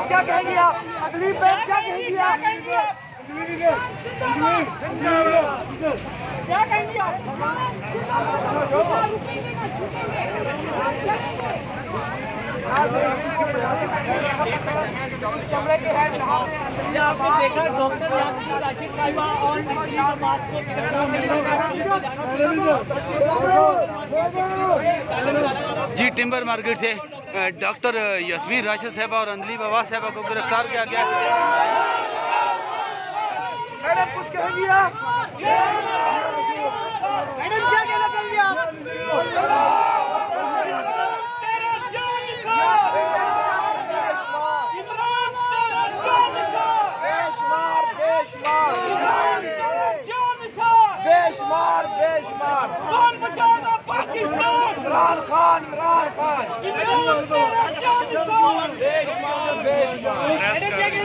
क्या कहेंगे आप? अगली बार क्या कहेंगे आप? क्या कहेंगे आप? कमरे के हेड आपने देखा डॉक्टर राशिद साहिबा और जी टिम्बर मार्केट से डॉक्टर यस्मीन राशिद साहबा और अंजलि बाबा साहबा को गिरफ्तार किया गया। मैडम कुछ कहेंगी आप? मैडम क्या कहना चाहेंगे आप? बेशुमार कौन बचाएगा पाकिस्तान? इमरान खान बेशुमार